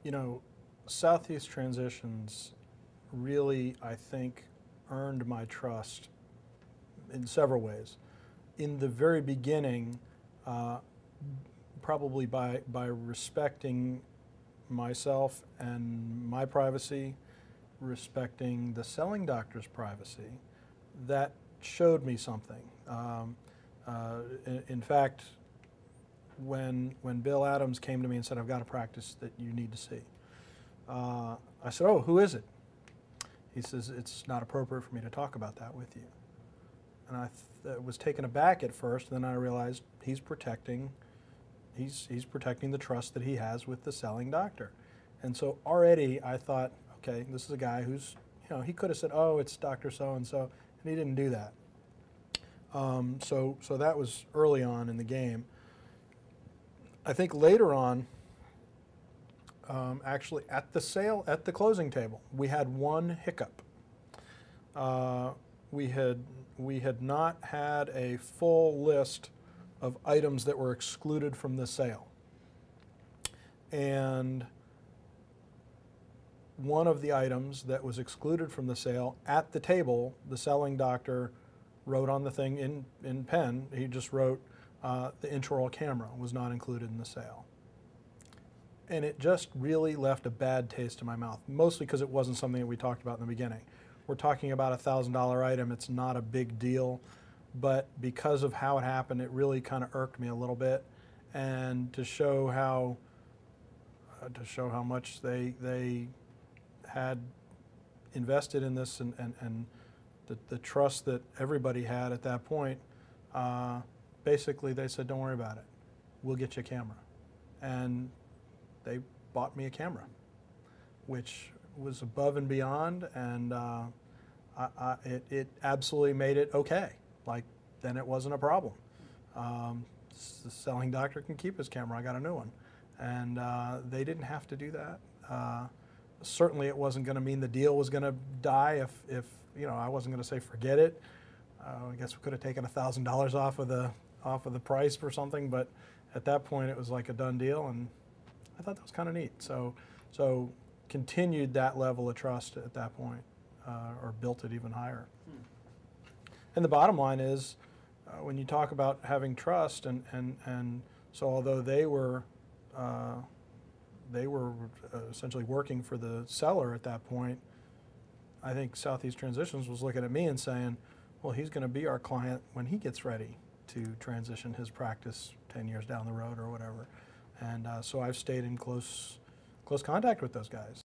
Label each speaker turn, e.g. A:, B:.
A: You know, Southeast Transitions really, I think, earned my trust in several ways. In the very beginning, probably by respecting myself and my privacy, respecting the selling doctor's privacy, that showed me something. In fact, when Bill Adams came to me and said, "I've got a practice that you need to see," I said, "Oh, who is it?" He says, "It's not appropriate for me to talk about that with you." And I was taken aback at first, and then I realized he's protecting the trust that he has with the selling doctor. And so already I thought, okay, this is a guy who's, he could have said, "Oh, it's Dr. So-and-so," and he didn't do that. So that was early on in the game. I think later on, actually at the closing table, we had one hiccup. We had not had a full list of items that were excluded from the sale. And one of the items that was excluded from the sale at the table, the selling doctor wrote on the thing in pen, he just wrote, the intraoral camera was not included in the sale. And it just really left a bad taste in my mouth, mostly because it wasn't something that we talked about in the beginning. We're talking about a $1,000 item, it's not a big deal, but because of how it happened, it really kind of irked me a little bit. And to show how much they had invested in this and the trust that everybody had at that point, basically they said, "Don't worry about it, we'll get you a camera." And they bought me a camera, which was above and beyond, and it absolutely made it okay. Like, then it wasn't a problem. The selling doctor can keep his camera, I got a new one. And they didn't have to do that. Certainly it wasn't going to mean the deal was going to die if I wasn't going to say forget it. I guess we could have taken $1,000 off of the price or something, but at that point it was like a done deal, and I thought that was kind of neat. So continued that level of trust at that point, or built it even higher. And the bottom line is, when you talk about having trust, and so although they were essentially working for the seller at that point, I think Southeast Transitions was looking at me and saying, well, he's going to be our client when he gets ready to transition his practice 10 years down the road or whatever. And so I've stayed in close contact with those guys.